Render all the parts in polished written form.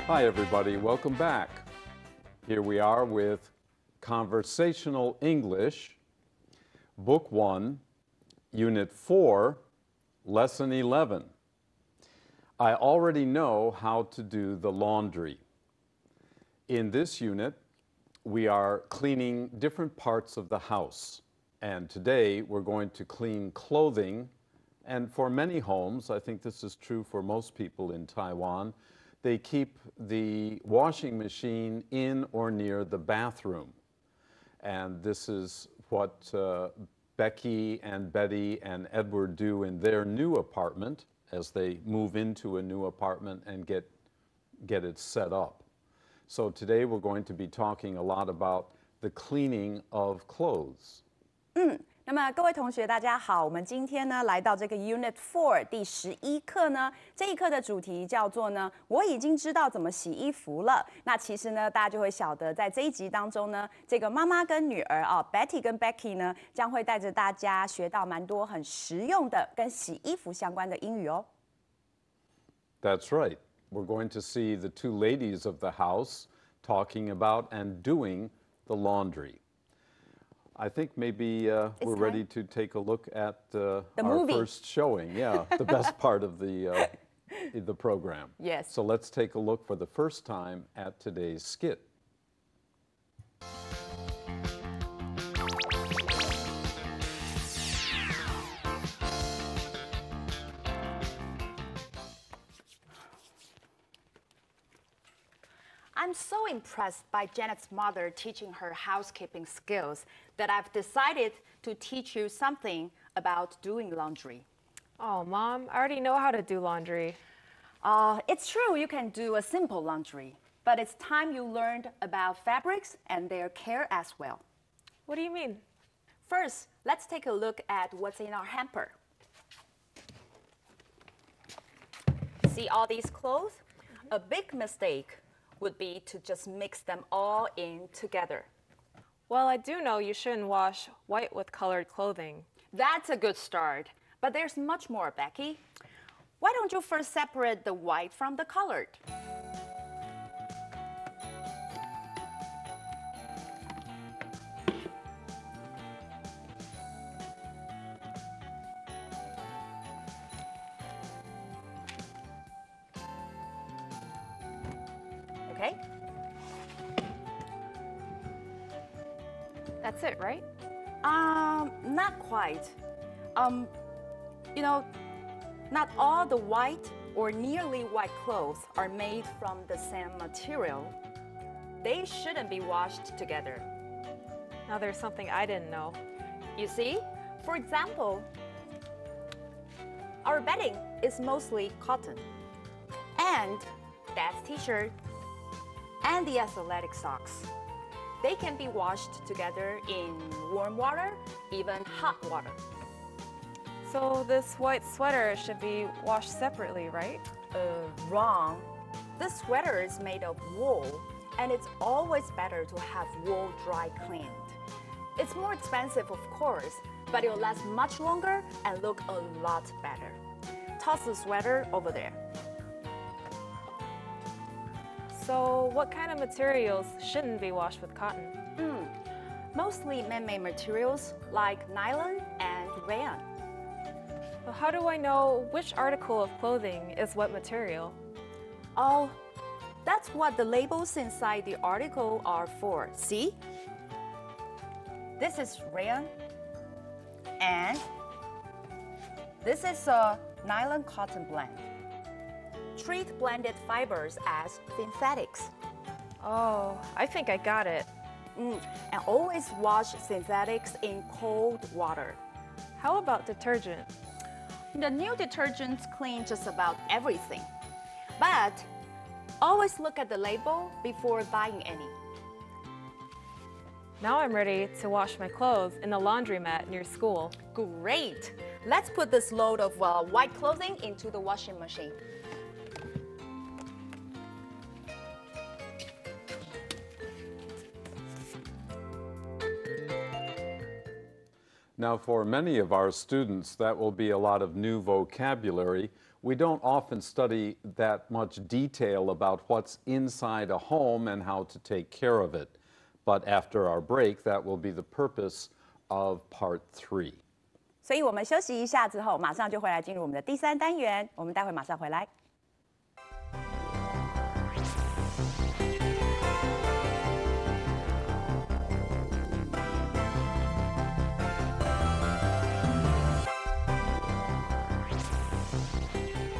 Hi everybody, welcome back. Here we are with Conversational English, Book 1, Unit 4, Lesson 11. I already know how to do the laundry. In this unit, we are cleaning different parts of the house. And today we're going to clean clothing. And for many homes, I think this is true for most people in Taiwan, they keep the washing machine in or near the bathroom. And this is what Becky and Betty and Edward do in their new apartment as they move into a new apartment and get it set up. So today we're going to be talking a lot about the cleaning of clothes. 那么各位同学大家好，我们今天呢来到这个 Unit 4第11课呢，这一课的主题叫做呢，我已经知道怎么洗衣服了。那其实呢，大家就会晓得，在这一集当中呢，这个妈妈跟女儿Betty 跟 Becky 呢，将会带着大家学到蛮多很实用的跟洗衣服相关的英语哦。That's right. We're going to see the two ladies of the house talking about and doing the laundry. I think maybe we're ready to take a look at our movie. First showing. Yeah, the best part of the program. Yes. So let's take a look for the first time at today's skit. I'm so impressed by Janet's mother teaching her housekeeping skills that I've decided to teach you something about doing laundry. Oh, Mom, I already know how to do laundry. It's true you can do a simple laundry, but it's time you learned about fabrics and their care as well. What do you mean? First, let's take a look at what's in our hamper. See all these clothes? A big mistake would be to just mix them all in together. Well, I do know you shouldn't wash white with colored clothing. That's a good start, but there's much more, Becky. Why don't you first separate the white from the colored? Okay? That's it, right? Not quite. You know, not all the white or nearly white clothes are made from the same material. They shouldn't be washed together. Now there's something I didn't know. You see, for example, our bedding is mostly cotton, and Dad's t-shirt, and the athletic socks. They can be washed together in warm water, even hot water. So this white sweater should be washed separately, right? Wrong. This sweater is made of wool, and it's always better to have wool dry cleaned. It's more expensive, of course, but it'll last much longer and look a lot better. Toss the sweater over there. So what kind of materials shouldn't be washed with cotton? Mostly man-made materials like nylon and rayon. Well, how do I know which article of clothing is what material? Oh, that's what the labels inside the article are for. See? This is rayon, and this is a nylon cotton blend. Treat blended fibers as synthetics. Oh, I think I got it. And always wash synthetics in cold water. How about detergent? The new detergents clean just about everything. But always look at the label before buying any. Now I'm ready to wash my clothes in the laundromat near school. Great! Let's put this load of white clothing into the washing machine. Now, for many of our students, that will be a lot of new vocabulary. We don't often study that much detail about what's inside a home and how to take care of it. But after our break, that will be the purpose of part 3. 所以我们休息一下之后，马上就回来进入我们的第3单元。我们待会马上回来。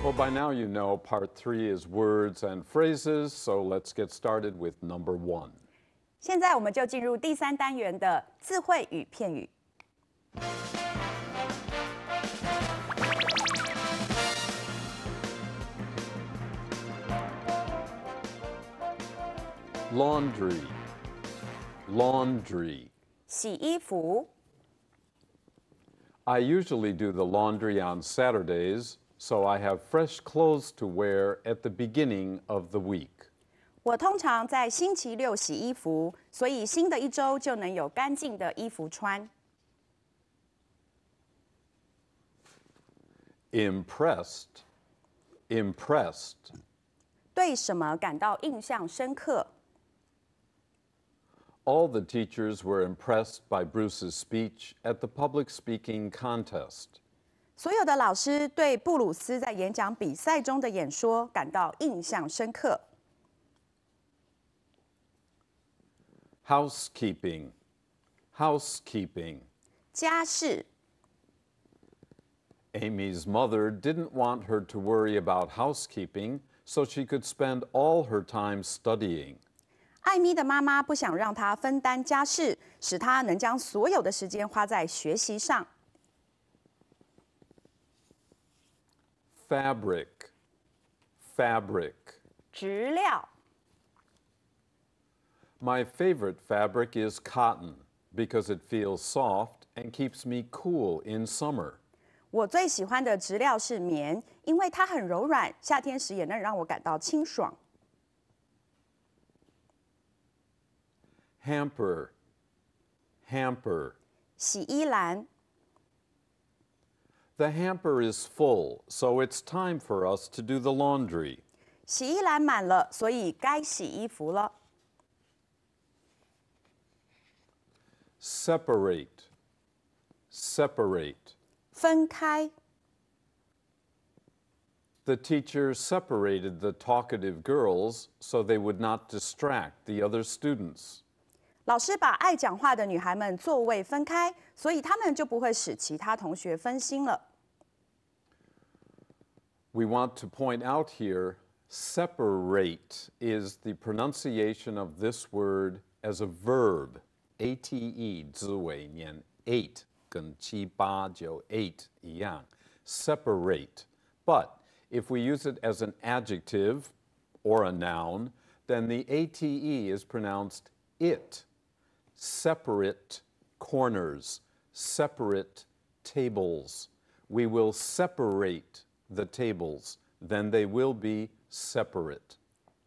Well, by now you know part 3 is words and phrases, so let's get started with number 1. 现在我们就进入第3单元的智慧与片语。Laundry, laundry. 洗衣服。I usually do the laundry on Saturdays, so I have fresh clothes to wear at the beginning of the week. 我通常在星期六洗衣服，所以新的一周就能有干净的衣服穿。Impressed, impressed. 对什么感到印象深刻？ All the teachers were impressed by Bruce's speech at the public speaking contest. 所有的老师对布鲁斯在演讲比赛中的演说感到印象深刻。Housekeeping, housekeeping. 家事。 Amy's mother didn't want her to worry about housekeeping, so she could spend all her time studying. 艾米的妈妈不想让她分担家事，使她能将所有的时间花在学习上。Fabric, fabric. 质料。 My favorite fabric is cotton because it feels soft and keeps me cool in summer. 我最喜欢的质料是棉，因为它很柔软，夏天时也能让我感到清爽。Hamper, hamper. 洗衣篮。 The hamper is full, so it's time for us to do the laundry. 洗衣篮满了，所以该洗衣服了。 Separate, separate. 分开。 The teacher separated the talkative girls so they would not distract the other students. 老师把爱讲话的女孩们座位分开，所以她们就不会使其他同学分心了。 We want to point out here, separate is the pronunciation of this word as a verb. A-T-E 字尾念 eight 跟7、8、9、8一样 separate. But if we use it as an adjective or a noun, then the A-T-E is pronounced it. Separate corners, separate tables. We will separate the tables, then they will be separate.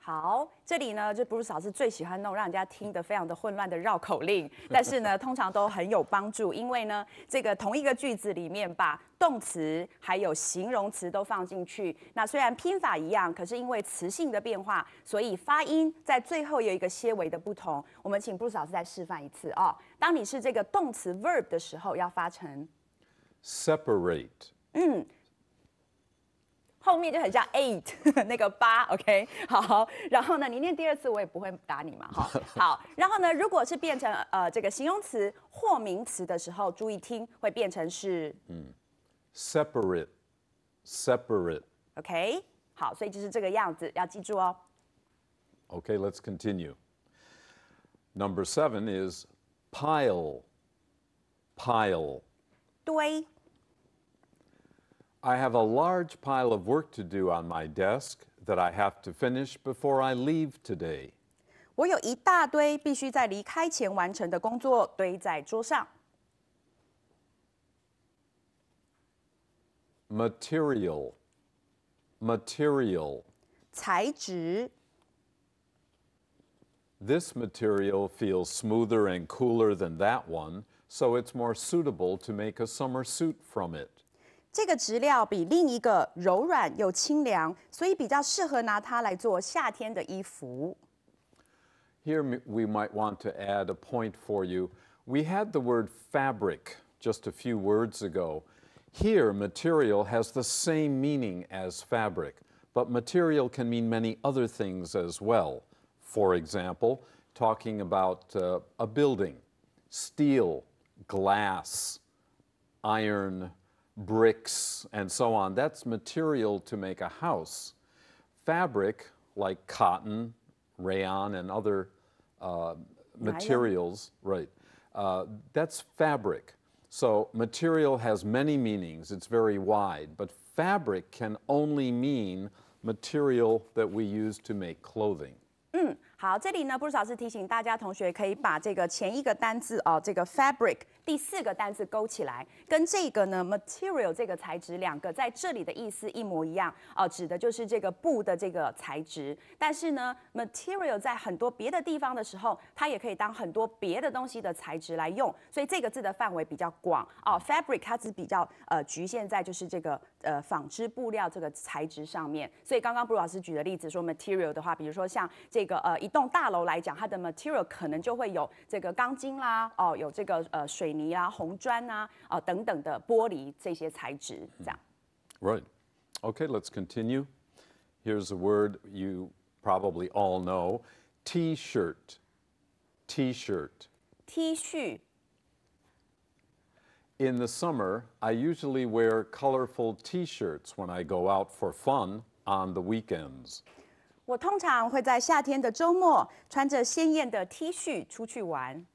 好，这里呢，就布鲁斯老师最喜欢那种让人家听得非常的混乱的绕口令，但是呢，通常都很有帮助，因为呢，这个同一个句子里面把动词还有形容词都放进去。那虽然拼法一样，可是因为词性的变化，所以发音在最后有一个些微的不同。我们请布鲁斯老师再示范一次哦。当你是这个动词 verb 的时候，要发成 Separate. 后面就很像 eight 那个8 ，OK， 好，然后呢，你念第二次我也不会打你嘛，哈，好，然后呢，如果是变成这个形容词或名词的时候，注意听，会变成是Separate, separate. OK， 好，所以就是这个样子，要记住哦。 Okay, let's continue. Number 7 is pile. Pile. 堆。I have a large pile of work to do on my desk that I have to finish before I leave today. 我有一大堆必须在离开前完成的工作堆在桌上。Material. Material. 材质。This material feels smoother and cooler than that one, so it's more suitable to make a summer suit from it. 这个质料比另一个柔软又清凉，所以比较适合拿它来做夏天的衣服。Here we might want to add a point for you. We had the word fabric just a few words ago. Here, material has the same meaning as fabric, but material can mean many other things as well. For example, talking about a building, steel, glass, iron, bricks, and so on. That's material to make a house. Fabric, like cotton, rayon, and other materials, right? That's fabric. So material has many meanings. It's very wide, but fabric can only mean material that we use to make clothing. 好，这里呢，布鲁斯老师提醒大家同学可以把这个前一个单字这个 fabric 第4个单字勾起来，跟这个呢 material 这个材质两个在这里的意思一模一样指的就是这个布的这个材质。但是呢 material 在很多别的地方的时候，它也可以当很多别的东西的材质来用，所以这个字的范围比较广fabric 它只比较局限在就是这个纺织布料这个材质上面。所以刚刚布鲁老师举的例子说 material 的话，比如说像这个一栋大楼来讲，它的 material 可能就会有这个钢筋啦，有这个水泥啊、红砖啊，等等的玻璃这些材质，这样。Right. Okay, let's continue. Here's a word you probably all know: T-shirt. T-shirt. T 恤。In the summer, I usually wear colorful T-shirts when I go out for fun on the weekends. 我通常会在夏天的周末穿着鲜艳的 T 恤出去玩。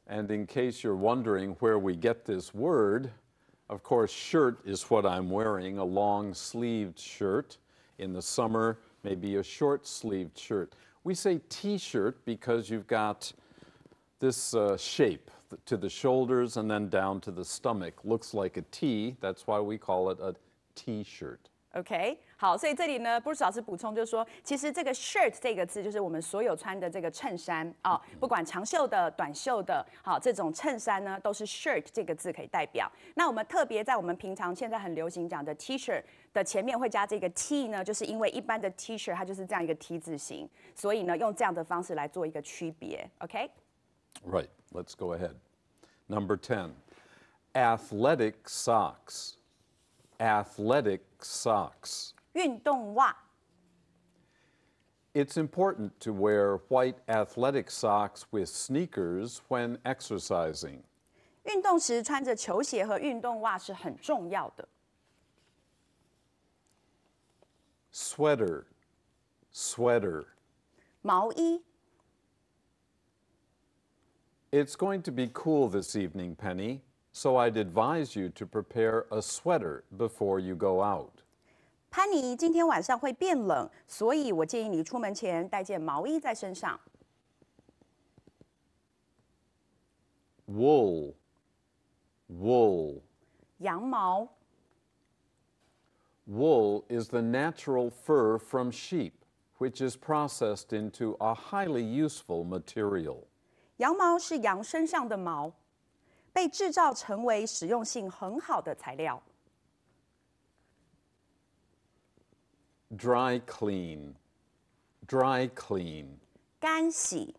And in case you're wondering where we get this word, of course, shirt is what I'm wearing, a long-sleeved shirt. In the summer, maybe a short-sleeved shirt. We say T-shirt because you've got this shape to the shoulders and then down to the stomach. Looks like a T. That's why we call it a T-shirt. OK， 好，所以这里呢，布鲁斯老师补充就是说，其实这个 shirt 这个字就是我们所有穿的这个衬衫不管长袖的、短袖的，好，这种衬衫呢，都是 shirt 这个字可以代表。那我们特别在我们平常现在很流行讲的 T-shirt 的前面会加这个 T 呢，就是因为一般的 T-shirt 它就是这样一个 T 字形，所以呢，用这样的方式来做一个区别。OK。Right. Let's go ahead. Number 10, athletic socks. Athletic socks. 运动袜。It's important to wear white athletic socks with sneakers when exercising. 运动时穿着球鞋和运动袜是很重要的。Sweater. Sweater. 毛衣。It's going to be cool this evening, Penny, so I'd advise you to prepare a sweater before you go out. 潘妮，今天晚上会变冷，所以我建议你出门前带件毛衣在身上。Wool. Wool. 羊毛。Wool is the natural fur from sheep, which is processed into a highly useful material. 羊毛是羊身上的毛，被制造成为实用性很好的材料。Dry clean. Dry clean. 干洗。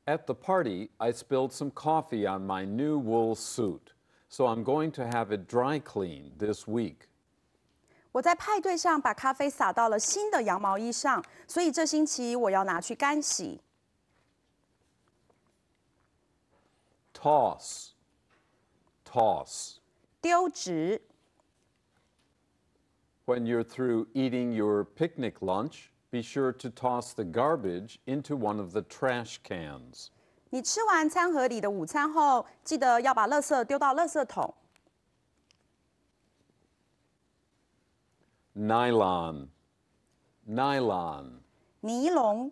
At the party, I spilled some coffee on my new wool suit, so I'm going to have it dry cleaned this week. 我在派对上把咖啡洒到了新的羊毛衣上，所以这星期我要拿去干洗。Toss. Toss. 丢掷。When you're through eating your picnic lunch, be sure to toss the garbage into one of the trash cans. 你吃完餐盒里的午餐后，记得要把垃圾丢到垃圾桶。Nylon, nylon. 尼龙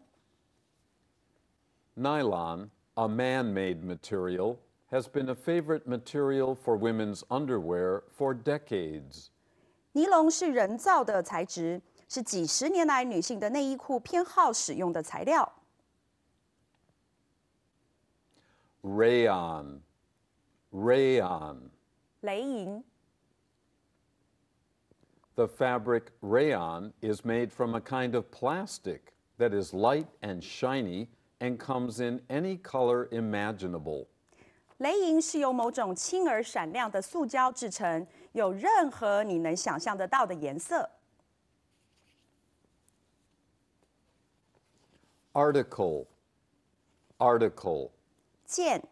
Nylon, a man-made material, has been a favorite material for women's underwear for decades. 尼龙是人造的材质，是几十年来女性的内衣裤偏好使用的材料。Rayon, rayon. 雷银 The fabric rayon is made from a kind of plastic that is light and shiny and comes in any color imaginable. 雷银是由某种轻而闪亮的塑胶制成，有任何你能想象得到的颜色。Article, article. 件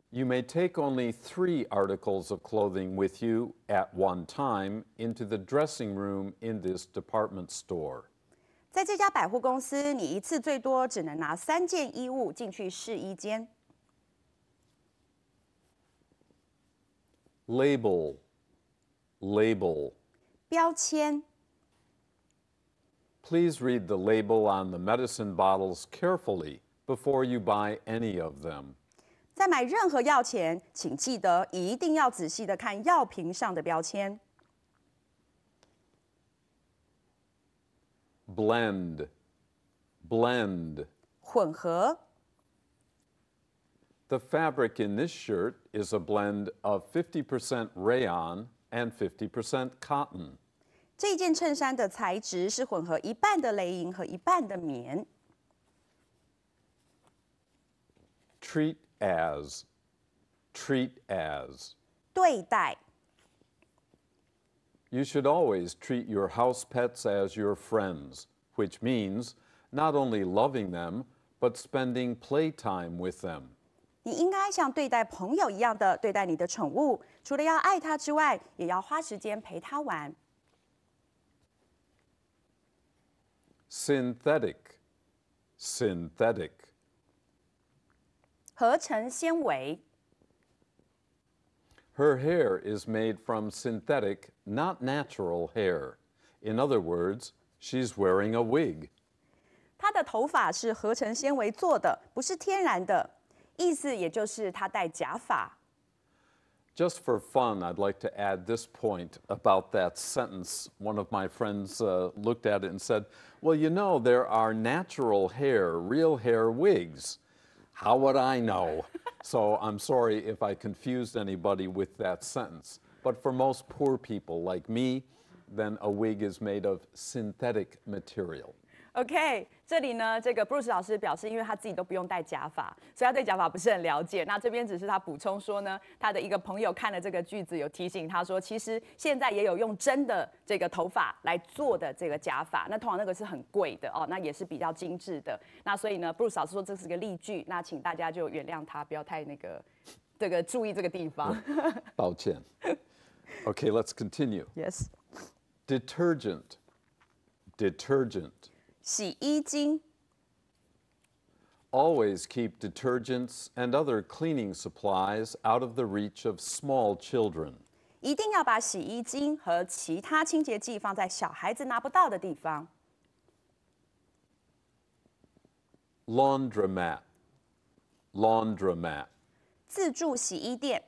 You may take only 3 articles of clothing with you at one time into the dressing room in this department store. 在这家百货公司，你一次最多只能拿3件衣物进去试衣间。Label, label. 标签 Please read the label on the medicine bottles carefully before you buy any of them. 在买任何药前，请记得一定要仔细的看药瓶上的标签。Blend, blend. 混合 The fabric in this shirt is a blend of 50% rayon and 50% cotton. 这件衬衫的材质是混合一半的雷银和一半的棉。Treat as, treat as. 对待 You should always treat your house pets as your friends, which means not only loving them, but spending playtime with them. 你应该像对待朋友一样的对待你的宠物，除了要爱它之外，也要花时间陪它玩。Synthetic, synthetic. 合成纤维 Her hair is made from synthetic, not natural hair. In other words, she's wearing a wig. 它的头发是合成纤维做的，不是天然的。意思也就是它戴假发。Just for fun, I'd like to add this point about that sentence. One of my friends looked at it and said, well, you know, there are natural hair, real hair wigs. How would I know? So I'm sorry if I confused anybody with that sentence. But for most poor people like me, then a wig is made of synthetic material. OK， 这里呢，这个 Bruce 老师表示，因为他自己都不用戴假发，所以他对假发不是很了解。那这边只是他补充说呢，他的一个朋友看了这个句子，有提醒他说，其实现在也有用真的这个头发来做的这个假发，那通常那个是很贵的哦，那也是比较精致的。那所以呢 ，Bruce 老师说这是个例句，那请大家就原谅他，不要太这个注意这个地方。抱歉。Okay, let's continue. Yes. Detergent, detergent. 洗衣精 Always keep detergents and other cleaning supplies out of the reach of small children. 一定要把洗衣精和其他清洁剂放在小孩子拿不到的地方。Laundromat, laundromat. 自助洗衣店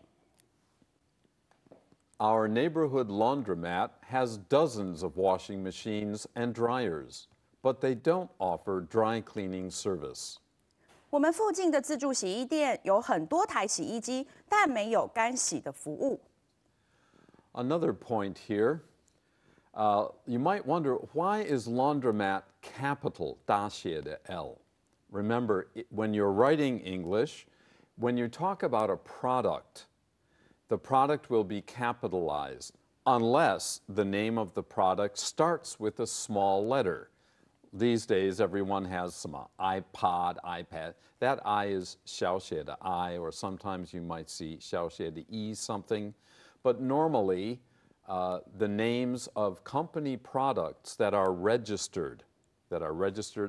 Our neighborhood laundromat has dozens of washing machines and dryers, but they don't offer dry cleaning service. 我们附近的自助洗衣店有很多台洗衣机，但没有干洗的服务。Another point here, you might wonder, why is laundromat capital 大写的 L? Remember, when you're writing English, when you talk about a product, the product will be capitalized unless the name of the product starts with a small letter. These days, everyone has some iPod, iPad. That I is 小写的 I, or sometimes you might see 小写的 E something. But normally, the names of company products that are registered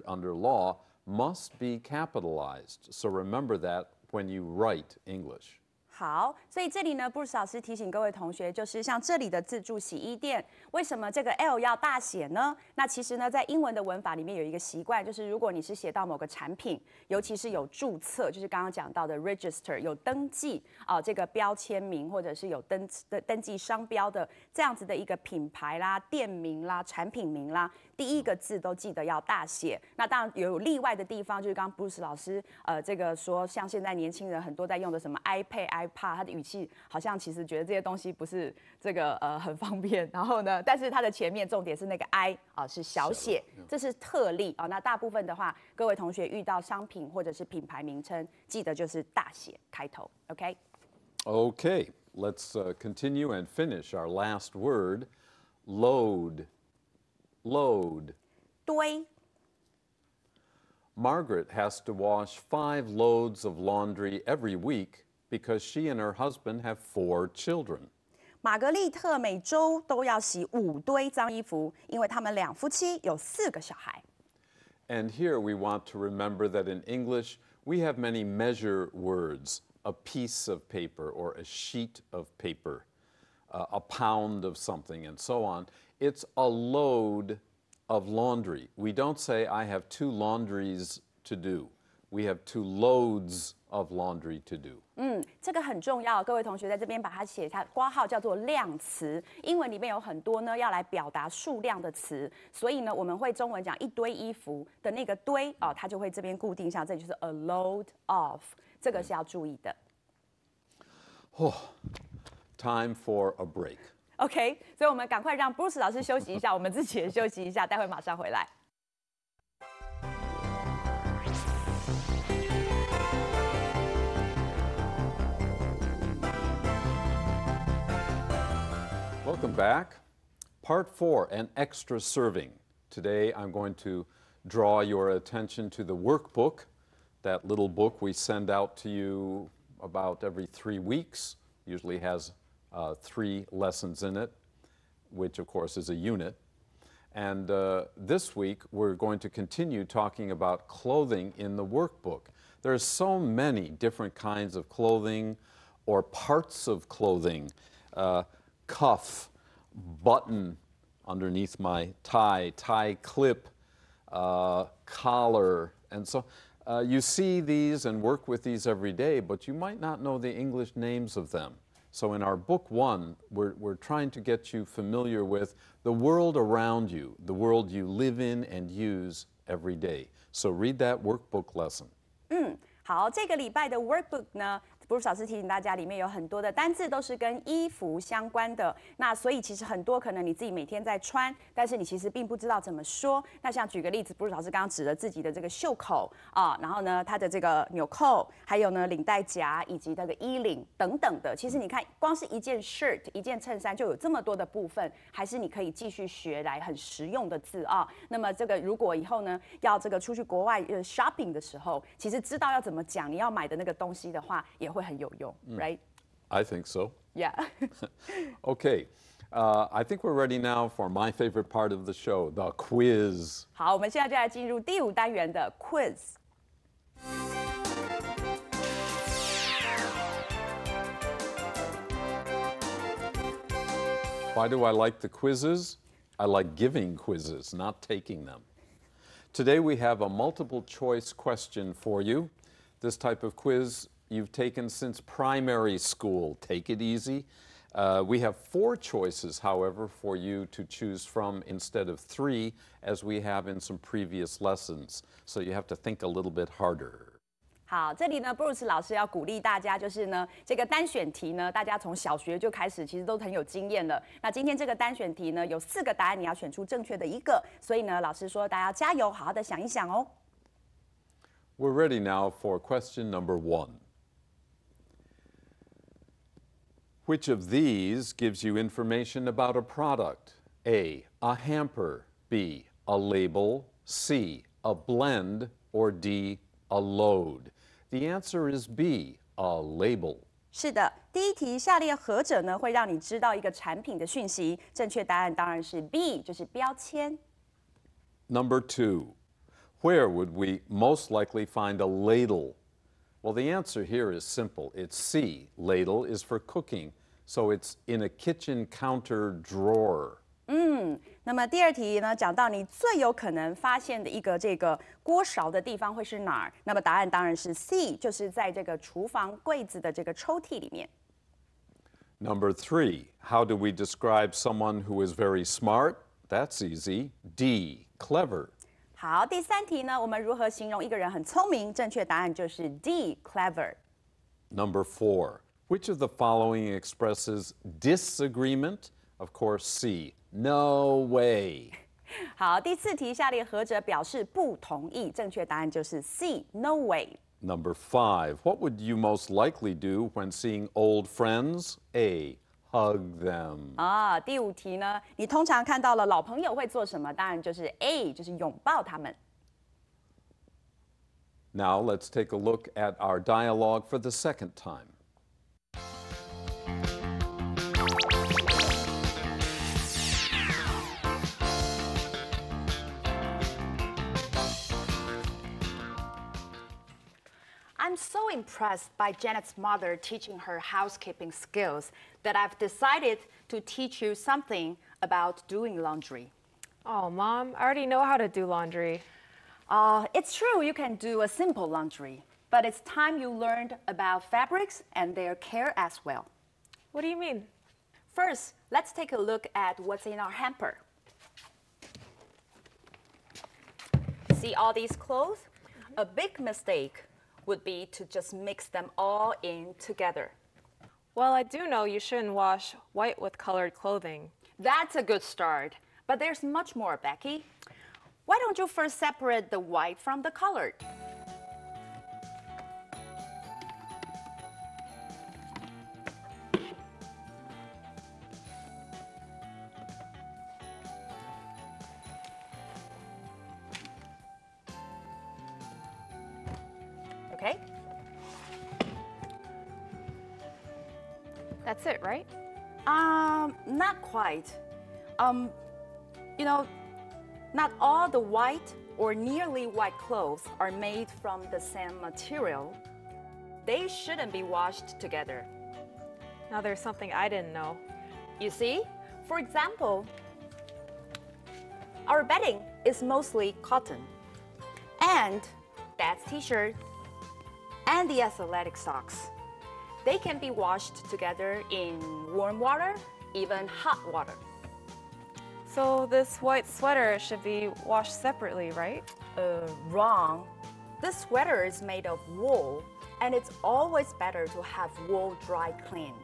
under law must be capitalized. So remember that when you write English. 好，所以这里呢，Bruce 老师提醒各位同学，就是像这里的自助洗衣店，为什么这个 L 要大写呢？那其实呢，在英文的文法里面有一个习惯，就是如果你是写到某个产品，尤其是有注册，就是刚刚讲到的 register 有登记这个标签名或者是有登记商标的这样子的一个品牌啦、店名啦、产品名啦，第一个字都记得要大写。那当然有例外的地方，就是刚刚 Bruce 老师这个说，像现在年轻人很多在用的什么 iPad。他的语气好像其实觉得这些东西不是这个很方便，然后呢，但是它的前面重点是那个 I 是小写，这是特例那大部分的话，各位同学遇到商品或者是品牌名称，记得就是大写开头 ，OK？ Okay, let's continue and finish our last word, load. Load. 堆。Margaret has to wash 5 loads of laundry every week because she and her husband have 4 children. 玛格丽特每周都要洗5堆脏衣服，因为他们两夫妻有4个小孩。And here we want to remember that in English we have many measure words, a piece of paper or a sheet of paper, a pound of something, and so on. It's a load of laundry. We don't say I have 2 laundries to do. We have 2 loads of laundry to do. 这个很重要，各位同学在这边把它写下，括号叫做量词。英文里面有很多呢要来表达数量的词，所以呢我们会中文讲一堆衣服的那个堆它就会这边固定上，这里就是 a load of， 这个是要注意的。Time for a break. OK， 所以我们赶快让 Bruce 老师休息一下，我们自己也休息一下，待会马上回来。Welcome back. Part 4, an extra serving. Today I'm going to draw your attention to the workbook, that little book we send out to you about every 3 weeks. Usually has 3 lessons in it, which of course is a unit. And this week we're going to continue talking about clothing in the workbook. There's so many different kinds of clothing or parts of clothing. Cuff, button underneath my tie, tie clip, collar, and so you see these and work with these every day, but you might not know the English names of them. So in our book 1, we're trying to get you familiar with the world around you, the world you live in and use every day. So read that workbook lesson. 好，这个礼拜的 workbook 呢，Bruce 老师提醒大家，里面有很多的单字都是跟衣服相关的。那所以其实很多可能你自己每天在穿，但是你其实并不知道怎么说。那像举个例子 ，Bruce 老师刚刚指了自己的这个袖口然后呢，它的这个纽扣，还有呢领带夹以及那个衣领等等的。其实你看，光是一件 shirt 一件衬衫就有这么多的部分，还是你可以继续学来很实用的字那么这个如果以后呢要这个出去国外shopping 的时候，其实知道要怎么讲你要买的那个东西的话，也会很有用 right? I think so. Yeah. Okay. I think we're ready now for my favorite part of the show, the quiz. 好，我们现在就来进入第5单元的 quiz。Why do I like the quizzes? I like giving quizzes, not taking them. Today we have a multiple choice question for you. This type of quiz you've taken since primary school. Take it easy. We have 4 choices, however, for you to choose from instead of 3, as we have in some previous lessons. So you have to think a little bit harder. 好，这里呢 ，Bruce 老师要鼓励大家，就是呢，这个单选题呢，大家从小学就开始，其实都很有经验了。那今天这个单选题呢，有4个答案，你要选出正确的一个。所以呢，老师说大家要加油，好好的想一想哦。We're ready now for question number 1. Which of these gives you information about a product? A hamper, B, a label, C, a blend, or D, a load? The answer is B, a label. 是的，第一题，下列何者呢会让你知道一个产品的讯息？正确答案当然是 B， 就是标签。Number 2, where would we most likely find a ladle? Well, the answer here is simple. It's C. Ladle is for cooking, so it's in a kitchen counter drawer. 那么第二题呢，讲到你最有可能发现的一个这个锅勺的地方会是哪儿？那么答案当然是 C， 就是在这个厨房柜子的这个抽屉里面。Number 3, how do we describe someone who is very smart? That's easy. D. Clever. 好，第三题呢，我们如何形容一个人很聪明？正确答案就是 D. Clever。Number 4, which of the following expresses disagreement? Of course, C. No way. 好，第四题，下列何者表示不同意？正确答案就是 C. No way。Number 5, what would you most likely do when seeing old friends? A. Hug them. 啊，第五题呢，你通常看到了老朋友会做什么？当然就是 A， 就是拥抱他们。Now let's take a look at our dialogue for the second time. I'm so impressed by Janet's mother teaching her housekeeping skills that I've decided to teach you something about doing laundry. Oh, Mom, I already know how to do laundry. It's true you can do a simple laundry, but it's time you learned about fabrics and their care as well. What do you mean? First, let's take a look at what's in our hamper. See all these clothes? A big mistake would be to just mix them all in together. Well, I do know you shouldn't wash white with colored clothing. That's a good start, but there's much more, Becky. Why don't you first separate the white from the colored? Okay? That's it, right? Not quite. You know, not all the white or nearly white clothes are made from the same material. They shouldn't be washed together. Now there's something I didn't know. You see, for example, our bedding is mostly cotton, and Dad's t-shirt, and the athletic socks. They can be washed together in warm water, even hot water. So this white sweater should be washed separately, right? Wrong. This sweater is made of wool, and it's always better to have wool dry cleaned.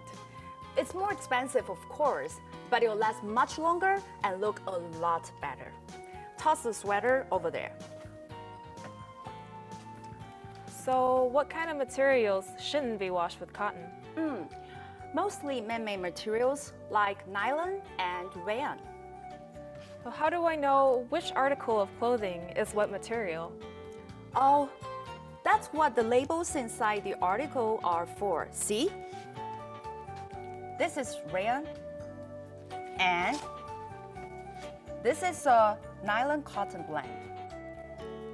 It's more expensive, of course, but it'll last much longer and look a lot better. Toss the sweater over there. So what kind of materials shouldn't be washed with cotton? Mostly man-made materials like nylon and rayon. So how do I know which article of clothing is what material? Oh, that's what the labels inside the article are for. See? This is rayon, and this is a nylon cotton blend.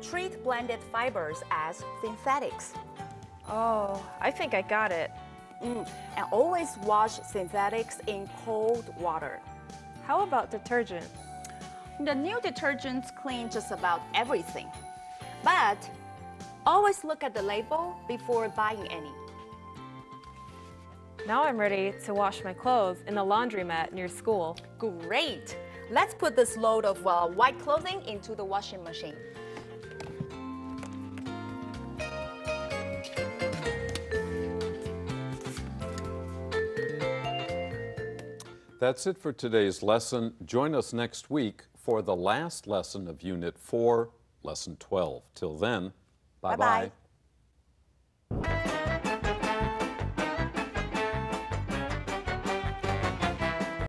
Treat blended fibers as synthetics. Oh, I think I got it. And always wash synthetics in cold water. How about detergent? The new detergents clean just about everything. But always look at the label before buying any. Now I'm ready to wash my clothes in the laundromat near school. Great! Let's put this load of white clothing into the washing machine. That's it for today's lesson. Join us next week for the last lesson of Unit 4, Lesson 12. Till then, bye-bye. Bye-bye.